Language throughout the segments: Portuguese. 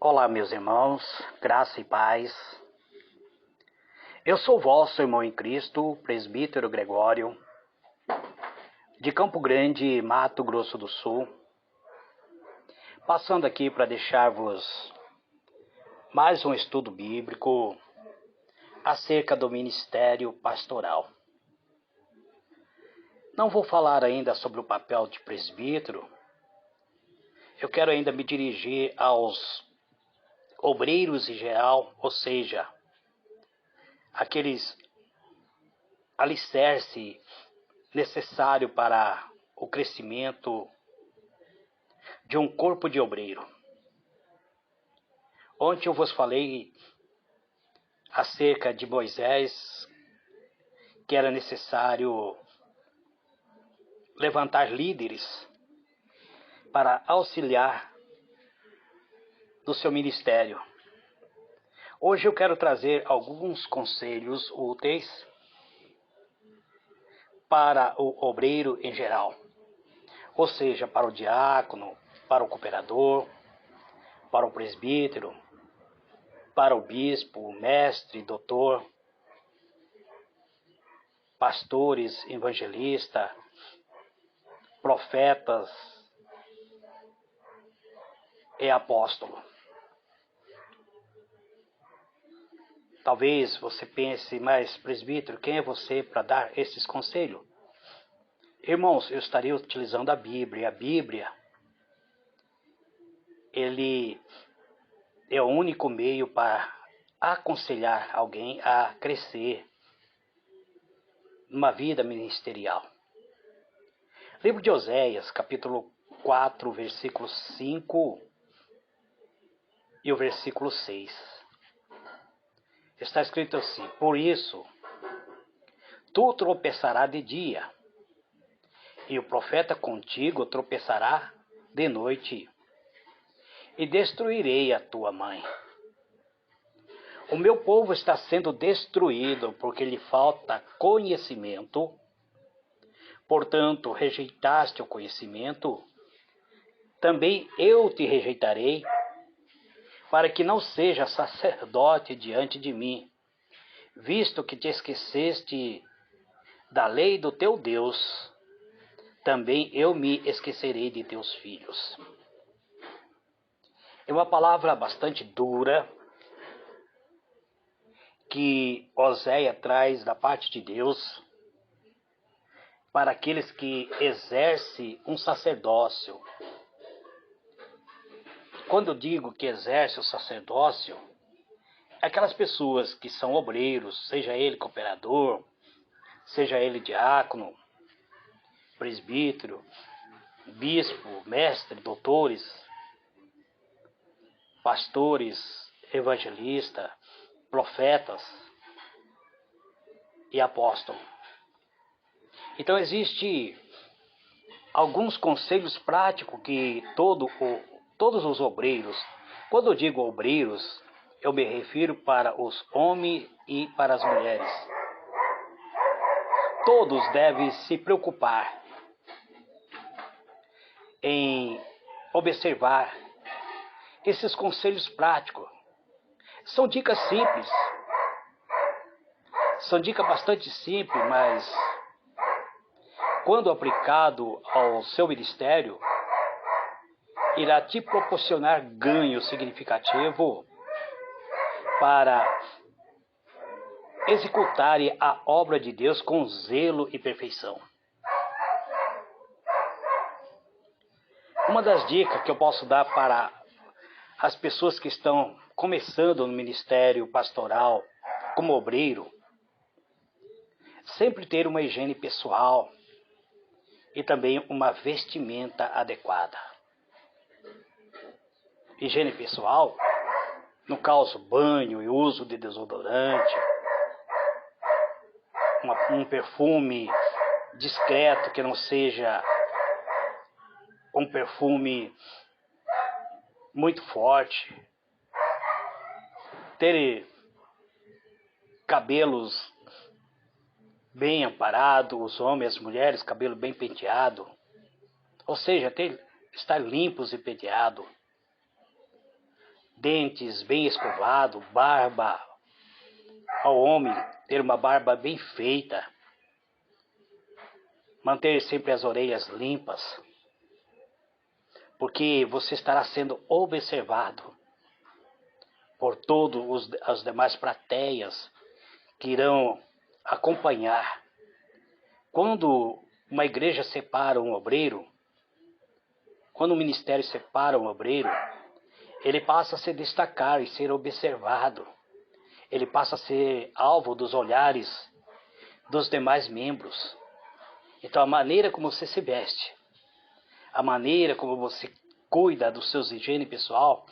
Olá, meus irmãos, graça e paz. Eu sou vosso irmão em Cristo, presbítero Gregório, de Campo Grande, Mato Grosso do Sul, passando aqui para deixar-vos mais um estudo bíblico acerca do ministério pastoral. Não vou falar ainda sobre o papel de presbítero, eu quero ainda me dirigir aos obreiros em geral, ou seja, aqueles alicerce necessário para o crescimento de um corpo de obreiro. Ontem eu vos falei acerca de Moisés, que era necessário levantar líderes para auxiliar no seu ministério. Hoje eu quero trazer alguns conselhos úteis para o obreiro em geral, ou seja, para o diácono, para o cooperador, para o presbítero, para o bispo, o mestre, doutor, pastores, evangelistas, profetas e apóstolos. Talvez você pense, mas presbítero, quem é você para dar esses conselhos? Irmãos, eu estaria utilizando a Bíblia. A Bíblia, ele é o único meio para aconselhar alguém a crescer numa vida ministerial. Livro de Oséias, capítulo 4, versículo 5 e o versículo 6. Está escrito assim: por isso, tu tropeçarás de dia, e o profeta contigo tropeçará de noite, e destruirei a tua mãe. O meu povo está sendo destruído porque lhe falta conhecimento. Portanto, rejeitaste o conhecimento, também eu te rejeitarei, para que não seja sacerdote diante de mim, visto que te esqueceste da lei do teu Deus, também eu me esquecerei de teus filhos. É uma palavra bastante dura que Oséias traz da parte de Deus para aqueles que exercem um sacerdócio. Quando eu digo que exerce o sacerdócio, é aquelas pessoas que são obreiros, seja ele cooperador, seja ele diácono, presbítero, bispo, mestre, doutores, pastores, evangelistas, profetas e apóstolos. Então existe alguns conselhos práticos que todos os obreiros, quando eu digo obreiros, eu me refiro para os homens e para as mulheres. Todos devem se preocupar em observar esses conselhos práticos. São dicas simples, são dicas bastante simples, mas quando aplicado ao seu ministério, irá te proporcionar ganho significativo para executar a obra de Deus com zelo e perfeição. Uma das dicas que eu posso dar para as pessoas que estão começando no ministério pastoral como obreiro, sempre ter uma higiene pessoal e também uma vestimenta adequada. Higiene pessoal, no caso banho e uso de desodorante, um perfume discreto que não seja um perfume muito forte, ter cabelos bem amparados, os homens e as mulheres, cabelo bem penteado, ou seja, estar limpos e penteados, dentes bem escovados, barba, ao homem ter uma barba bem feita, manter sempre as orelhas limpas, porque você estará sendo observado por todos as demais plateias que irão acompanhar. Quando uma igreja separa um obreiro, quando o ministério separa um obreiro, ele passa a se destacar e ser observado. Ele passa a ser alvo dos olhares dos demais membros. Então, a maneira como você se veste, a maneira como você cuida dos seus higiene pessoal,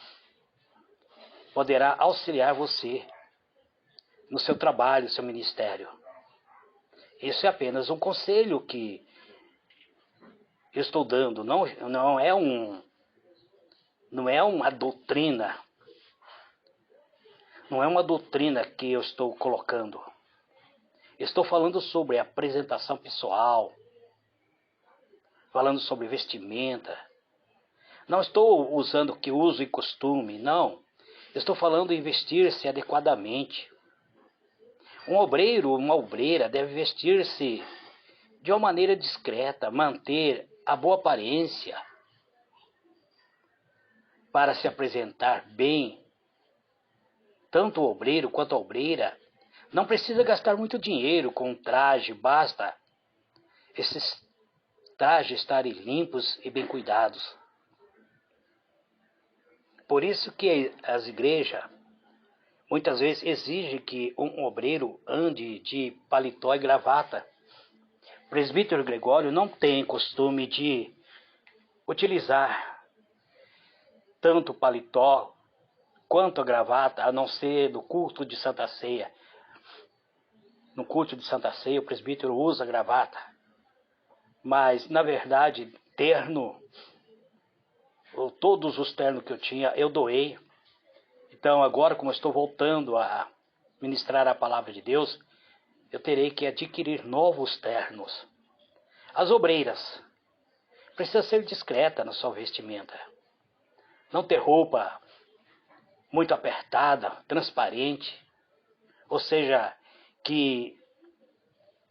poderá auxiliar você no seu trabalho, no seu ministério. Isso é apenas um conselho que eu estou dando, não é uma doutrina, não é uma doutrina que eu estou colocando. Estou falando sobre apresentação pessoal, falando sobre vestimenta. Não estou usando que uso e costume, não. Estou falando em vestir-se adequadamente. Um obreiro, uma obreira deve vestir-se de uma maneira discreta, manter a boa aparência para se apresentar bem. Tanto o obreiro quanto a obreira não precisa gastar muito dinheiro com um traje, basta esses trajes estarem limpos e bem cuidados. Por isso que as igrejas muitas vezes exigem que um obreiro ande de paletó e gravata. O presbítero Gregório não tem costume de utilizar tanto o paletó quanto a gravata, a não ser do culto de Santa Ceia. No culto de Santa Ceia, o presbítero usa gravata. Mas, na verdade, terno, todos os ternos que eu tinha, eu doei. Então, agora, como eu estou voltando a ministrar a palavra de Deus, eu terei que adquirir novos ternos. As obreiras precisam ser discretas na sua vestimenta. Não ter roupa muito apertada, transparente, ou seja, que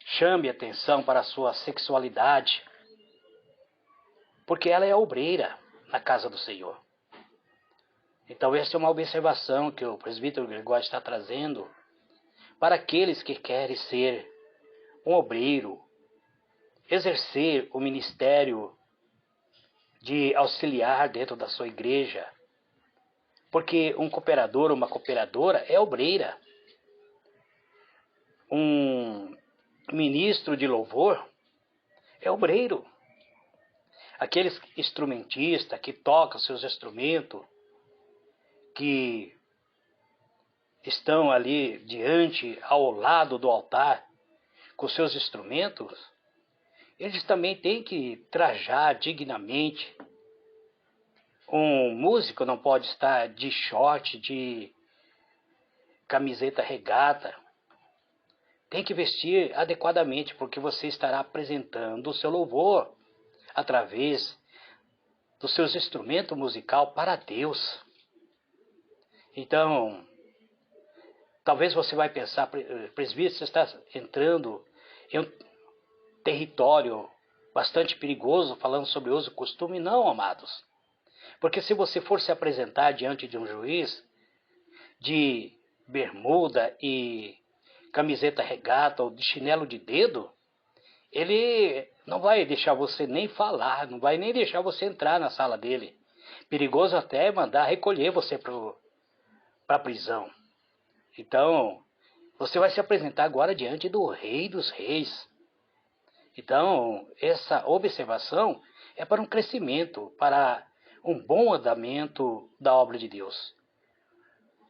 chame atenção para a sua sexualidade, porque ela é a obreira na casa do Senhor. Então, essa é uma observação que o presbítero Gregório está trazendo para aqueles que querem ser um obreiro, exercer o ministério de auxiliar dentro da sua igreja. Porque um cooperador, uma cooperadora é obreira. Um ministro de louvor é obreiro. Aqueles instrumentistas que tocam seus instrumentos, que estão ali diante, ao lado do altar, com seus instrumentos, eles também têm que trajar dignamente. Um músico não pode estar de short, de camiseta regata. Tem que vestir adequadamente, porque você estará apresentando o seu louvor através dos seus instrumentos musicais para Deus. Então, talvez você vai pensar, presbítero, você está entrando em um território bastante perigoso, falando sobre uso e costume. Não, amados. Porque se você for se apresentar diante de um juiz de bermuda e camiseta regata ou de chinelo de dedo, ele não vai deixar você nem falar, não vai nem deixar você entrar na sala dele. Perigoso até mandar recolher você para a prisão. Então, você vai se apresentar agora diante do Rei dos Reis. Então, essa observação é para um crescimento, para um bom andamento da obra de Deus.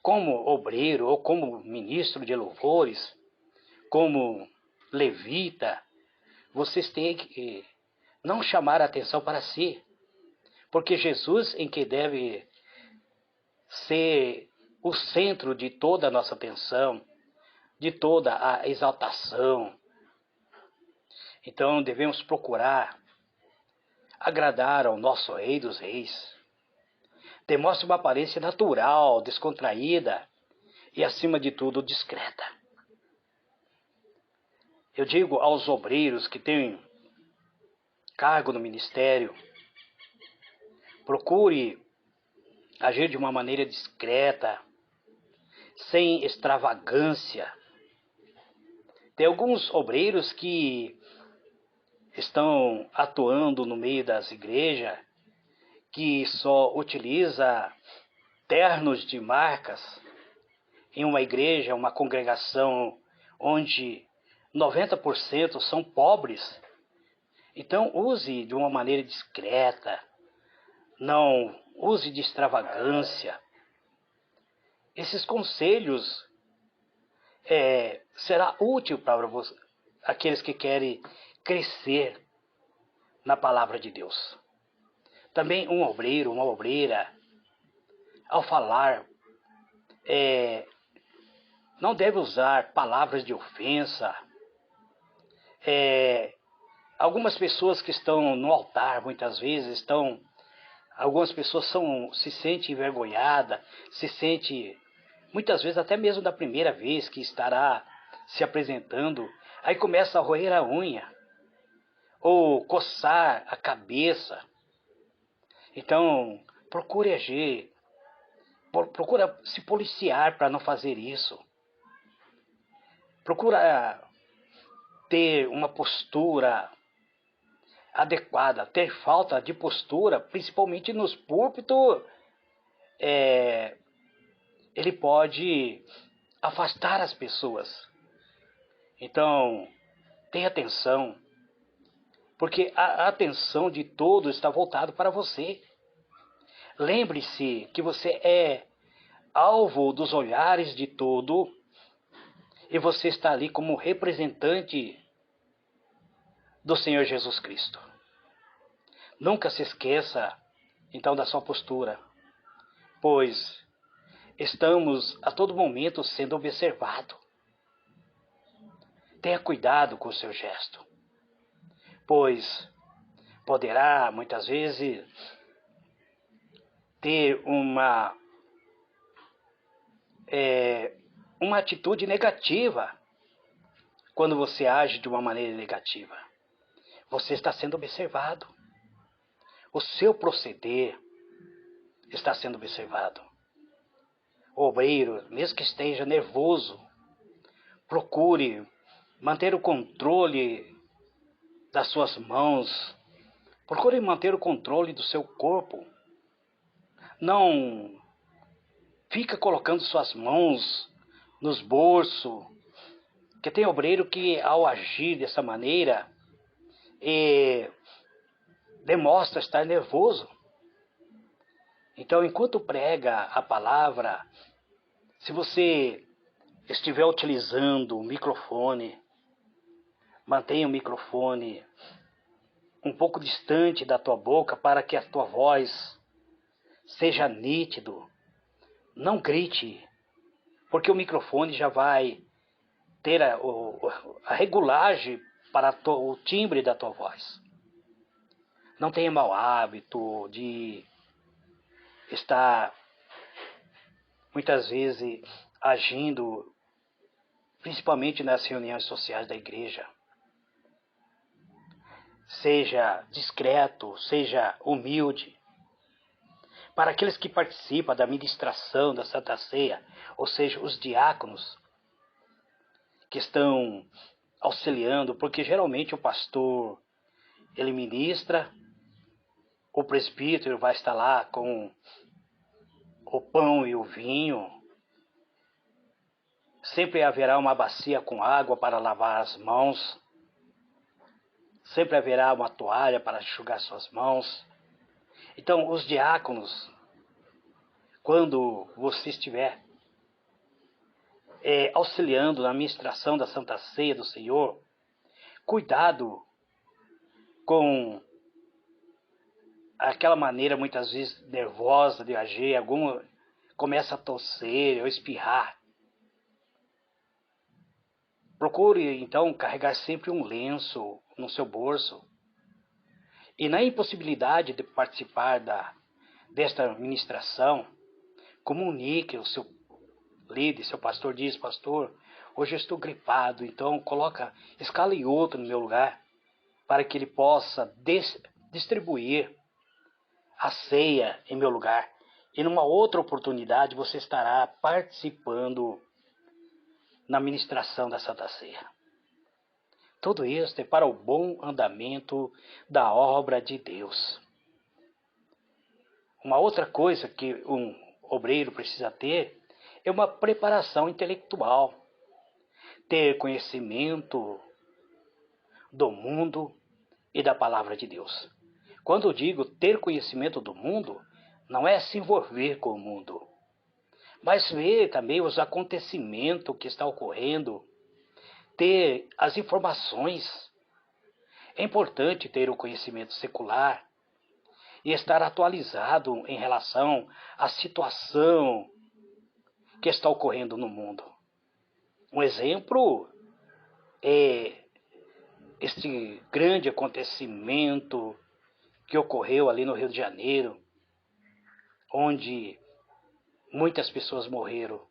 Como obreiro ou como ministro de louvores, como levita, vocês têm que não chamar a atenção para si, porque Jesus em que deve ser o centro de toda a nossa atenção, de toda a exaltação. Então devemos procurar agradar ao nosso Rei dos Reis. Demonstre uma aparência natural, descontraída e, acima de tudo, discreta. Eu digo aos obreiros que têm cargo no ministério, procure agir de uma maneira discreta, sem extravagância. Tem alguns obreiros que estão atuando no meio das igrejas, que só utiliza ternos de marcas em uma igreja, uma congregação onde 90% são pobres. Então use de uma maneira discreta, não use de extravagância. Esses conselhos será útil para aqueles que querem crescer na palavra de Deus. Também um obreiro, uma obreira, ao falar, não deve usar palavras de ofensa. Algumas pessoas que estão no altar, muitas vezes, algumas pessoas se sentem envergonhadas, muitas vezes até mesmo da primeira vez que estará se apresentando, aí começa a roer a unha, ou coçar a cabeça. Então, procure agir, procura se policiar para não fazer isso. Procura ter uma postura adequada, ter falta de postura, principalmente nos púlpitos, ele pode afastar as pessoas. Então, tenha atenção, porque a atenção de todos está voltada para você. Lembre-se que você é alvo dos olhares de todo e você está ali como representante do Senhor Jesus Cristo. Nunca se esqueça, então, da sua postura, pois estamos a todo momento sendo observados. Tenha cuidado com o seu gesto, pois poderá, muitas vezes, ter uma atitude negativa quando você age de uma maneira negativa. Você está sendo observado. O seu proceder está sendo observado. O obreiro, mesmo que esteja nervoso, procure manter o controle das suas mãos. Procure manter o controle do seu corpo. Não fica colocando suas mãos nos bolsos. Porque tem obreiro que, ao agir dessa maneira, demonstra estar nervoso. Então, enquanto prega a palavra, se você estiver utilizando o microfone, mantenha o microfone um pouco distante da tua boca para que a tua voz seja nítido. Não grite, porque o microfone já vai ter a regulagem para o timbre da tua voz. Não tenha mau hábito de estar muitas vezes agindo, principalmente nas reuniões sociais da igreja. Seja discreto, seja humilde. Para aqueles que participam da ministração da Santa Ceia, ou seja, os diáconos que estão auxiliando, porque geralmente o pastor, ele ministra, o presbítero vai estar lá com o pão e o vinho. Sempre haverá uma bacia com água para lavar as mãos. Sempre haverá uma toalha para enxugar suas mãos. Então, os diáconos, quando você estiver auxiliando na ministração da Santa Ceia do Senhor, cuidado com aquela maneira muitas vezes nervosa de agir, algum começa a tosser ou espirrar. Procure então carregar sempre um lenço no seu bolso. E na impossibilidade de participar desta ministração, comunique o seu líder, seu pastor diz, pastor, hoje eu estou gripado, então escale outro no meu lugar, para que ele possa distribuir a ceia em meu lugar. E numa outra oportunidade você estará participando na ministração da Santa Ceia. Tudo isso é para o bom andamento da obra de Deus. Uma outra coisa que um obreiro precisa ter é uma preparação intelectual, ter conhecimento do mundo e da palavra de Deus. Quando eu digo ter conhecimento do mundo, não é se envolver com o mundo, mas ver também os acontecimentos que estão ocorrendo, ter as informações. É importante ter o conhecimento secular e estar atualizado em relação à situação que está ocorrendo no mundo. Um exemplo é este grande acontecimento que ocorreu ali no Rio de Janeiro, onde muitas pessoas morreram.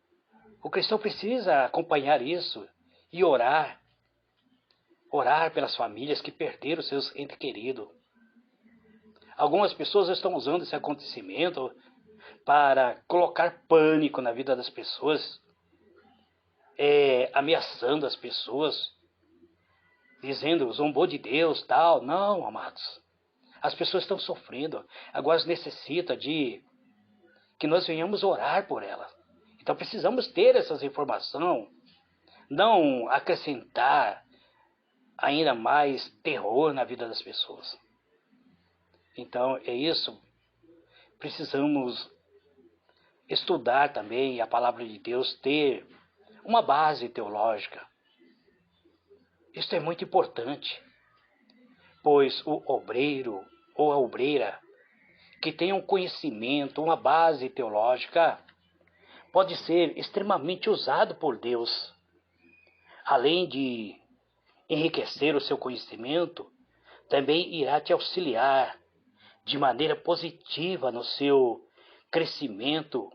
O cristão precisa acompanhar isso e orar pelas famílias que perderam seus entes queridos. Algumas pessoas estão usando esse acontecimento para colocar pânico na vida das pessoas, ameaçando as pessoas, dizendo, zombou de Deus, tal. Não, amados. As pessoas estão sofrendo. Agora necessita de que nós venhamos orar por elas. Então precisamos ter essas informações, não acrescentar ainda mais terror na vida das pessoas. Então é isso. Precisamos estudar também a palavra de Deus, ter uma base teológica. Isso é muito importante, pois o obreiro ou a obreira que tem um conhecimento, uma base teológica, pode ser extremamente usado por Deus. Além de enriquecer o seu conhecimento, também irá te auxiliar de maneira positiva no seu crescimento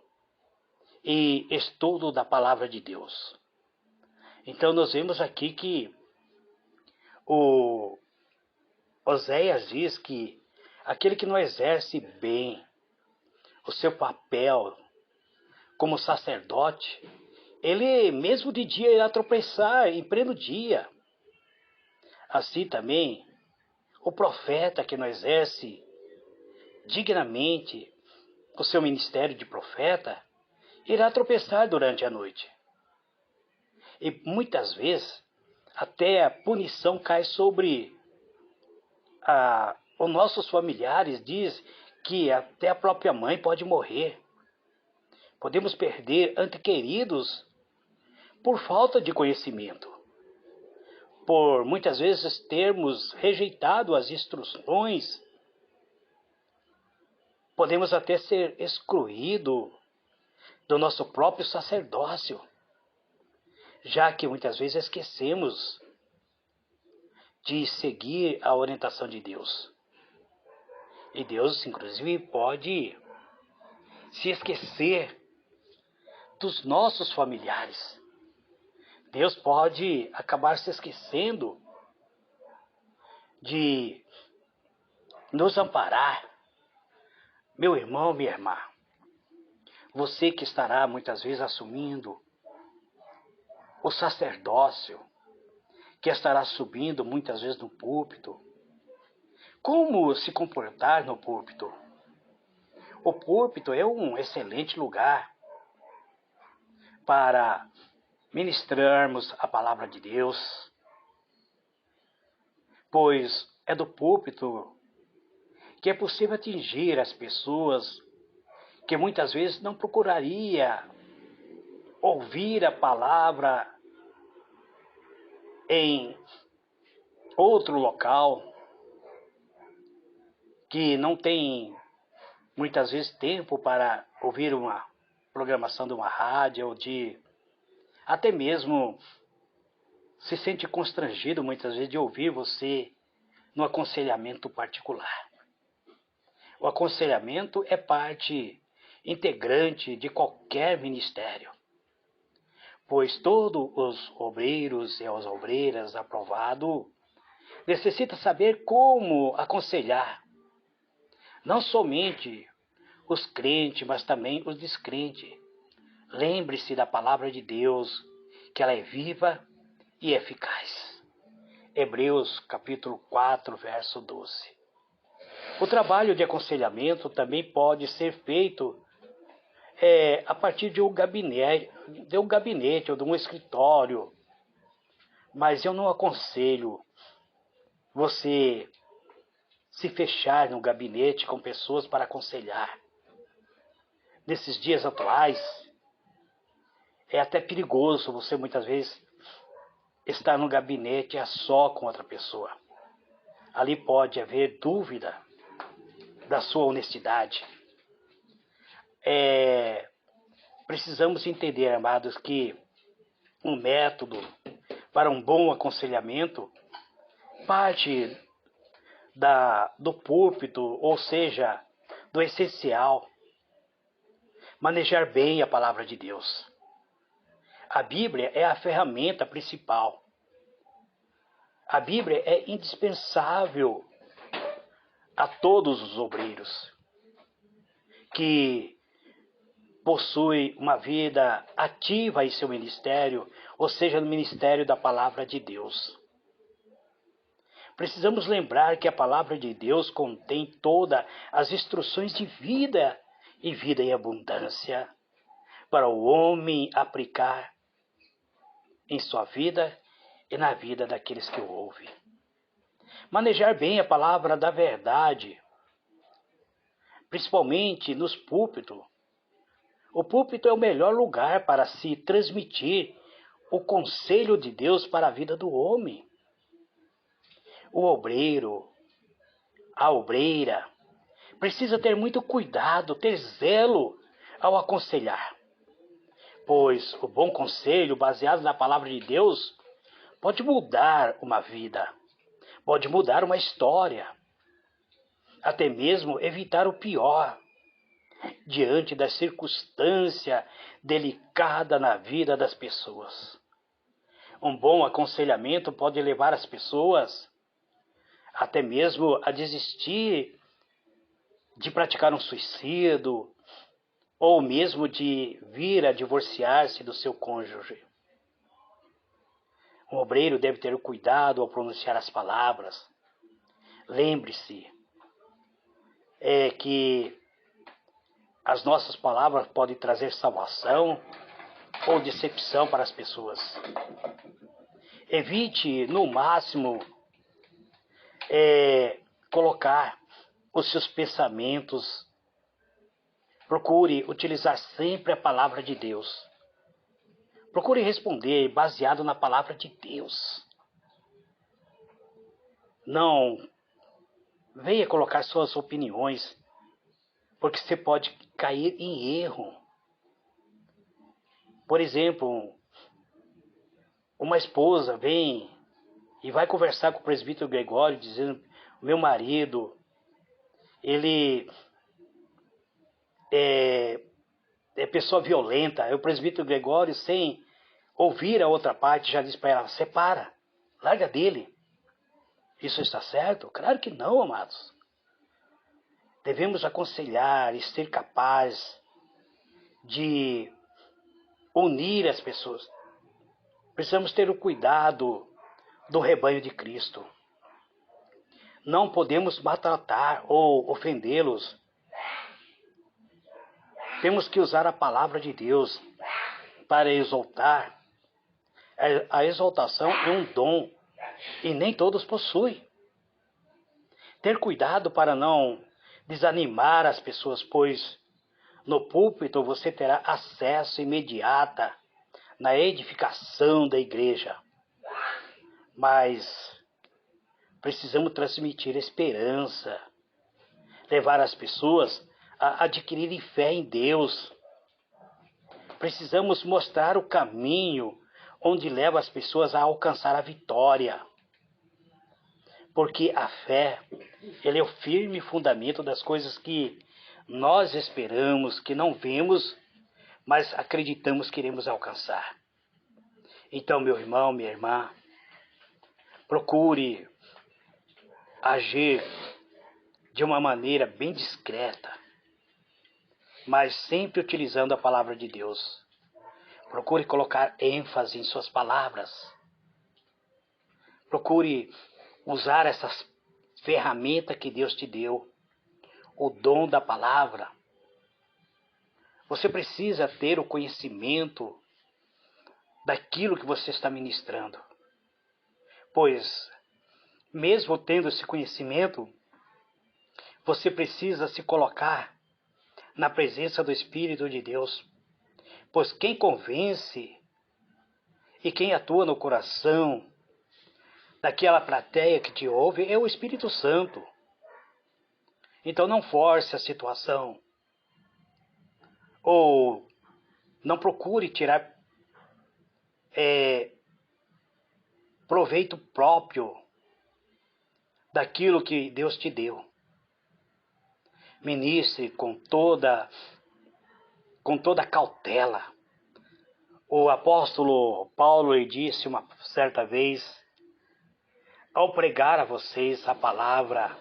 e estudo da palavra de Deus. Então nós vemos aqui que o Oséias diz que aquele que não exerce bem o seu papel como sacerdote, ele mesmo de dia irá tropeçar em pleno dia. Assim também, o profeta que não exerce dignamente o seu ministério de profeta, irá tropeçar durante a noite. E muitas vezes, até a punição cai sobre os nossos familiares. Diz que até a própria mãe pode morrer. Podemos perder entes queridos por falta de conhecimento, por muitas vezes termos rejeitado as instruções. Podemos até ser excluídos do nosso próprio sacerdócio, já que muitas vezes esquecemos de seguir a orientação de Deus. E Deus, inclusive, pode se esquecer dos nossos familiares. Deus pode acabar se esquecendo de nos amparar. Meu irmão, minha irmã, você que estará muitas vezes assumindo o sacerdócio, que estará subindo muitas vezes no púlpito, como se comportar no púlpito? O púlpito é um excelente lugar para ministrarmos a palavra de Deus, pois é do púlpito que é possível atingir as pessoas que muitas vezes não procuraria ouvir a palavra em outro local, que não tem muitas vezes tempo para ouvir uma programação de uma rádio, ou de até mesmo se sente constrangido muitas vezes de ouvir você no aconselhamento particular. O aconselhamento é parte integrante de qualquer ministério, pois todos os obreiros e as obreiras aprovados necessitam saber como aconselhar, não somente os crentes, mas também os descrentes. Lembre-se da palavra de Deus, que ela é viva e eficaz. Hebreus capítulo 4, verso 12. O trabalho de aconselhamento também pode ser feito a partir de um gabinete ou de um escritório, mas eu não aconselho você se fechar no gabinete com pessoas para aconselhar. Nesses dias atuais, é até perigoso você muitas vezes estar no gabinete a só com outra pessoa. Ali pode haver dúvida da sua honestidade. Precisamos entender, amados, que um método para um bom aconselhamento parte do púlpito, ou seja, do essencial. Manejar bem a palavra de Deus. A Bíblia é a ferramenta principal. A Bíblia é indispensável a todos os obreiros que possuem uma vida ativa em seu ministério, ou seja, no ministério da palavra de Deus. Precisamos lembrar que a palavra de Deus contém todas as instruções de vida e vida em abundância para o homem aplicar em sua vida e na vida daqueles que o ouvem. Manejar bem a palavra da verdade, principalmente nos púlpitos. O púlpito é o melhor lugar para se transmitir o conselho de Deus para a vida do homem. O obreiro, a obreira, precisa ter muito cuidado, ter zelo ao aconselhar, pois o bom conselho baseado na palavra de Deus pode mudar uma vida, pode mudar uma história, até mesmo evitar o pior diante da circunstância delicada na vida das pessoas. Um bom aconselhamento pode levar as pessoas até mesmo a desistir de praticar um suicídio ou mesmo de vir a divorciar-se do seu cônjuge. Um obreiro deve ter o cuidado ao pronunciar as palavras. Lembre-se que as nossas palavras podem trazer salvação ou decepção para as pessoas. Evite, no máximo, colocar os seus pensamentos. Procure utilizar sempre a palavra de Deus. Procure responder baseado na palavra de Deus. Não venha colocar suas opiniões, porque você pode cair em erro. Por exemplo, uma esposa vem e vai conversar com o presbítero Gregório, dizendo: meu marido, ele é pessoa violenta. O presbítero Gregório, sem ouvir a outra parte, já diz para ela: separa, larga dele. Isso está certo? Claro que não, amados. Devemos aconselhar e ser capazes de unir as pessoas. Precisamos ter o cuidado do rebanho de Cristo. Não podemos maltratar ou ofendê-los. Temos que usar a palavra de Deus para exaltar. A exaltação é um dom e nem todos possuem. Ter cuidado para não desanimar as pessoas, pois no púlpito você terá acesso imediato na edificação da igreja. Mas precisamos transmitir esperança, levar as pessoas a adquirirem fé em Deus. Precisamos mostrar o caminho onde leva as pessoas a alcançar a vitória. Porque a fé, ele é o firme fundamento das coisas que nós esperamos, que não vemos, mas acreditamos que iremos alcançar. Então, meu irmão, minha irmã, procure agir de uma maneira bem discreta, mas sempre utilizando a palavra de Deus. Procure colocar ênfase em suas palavras. Procure usar essas ferramentas que Deus te deu, o dom da palavra. Você precisa ter o conhecimento daquilo que você está ministrando. Pois, mesmo tendo esse conhecimento, você precisa se colocar na presença do Espírito de Deus. Pois quem convence e quem atua no coração daquela plateia que te ouve é o Espírito Santo. Então não force a situação. Ou não procure tirar proveito próprio daquilo que Deus te deu. Ministre com toda cautela. O apóstolo Paulo lhe disse uma certa vez, ao pregar a vocês a palavra,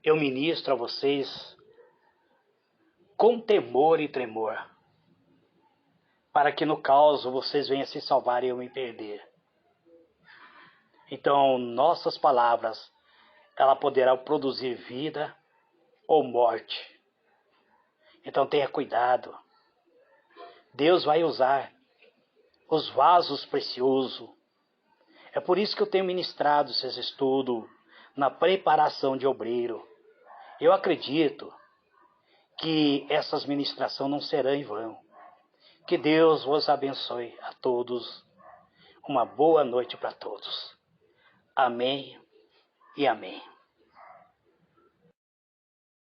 eu ministro a vocês com temor e tremor, para que no caso vocês venham se salvar e eu me perder. Então, nossas palavras, ela poderá produzir vida ou morte. Então tenha cuidado. Deus vai usar os vasos preciosos. É por isso que eu tenho ministrado esses estudos na preparação de obreiro. Eu acredito que essas ministrações não serão em vão. Que Deus vos abençoe a todos. Uma boa noite para todos. Amém e amém.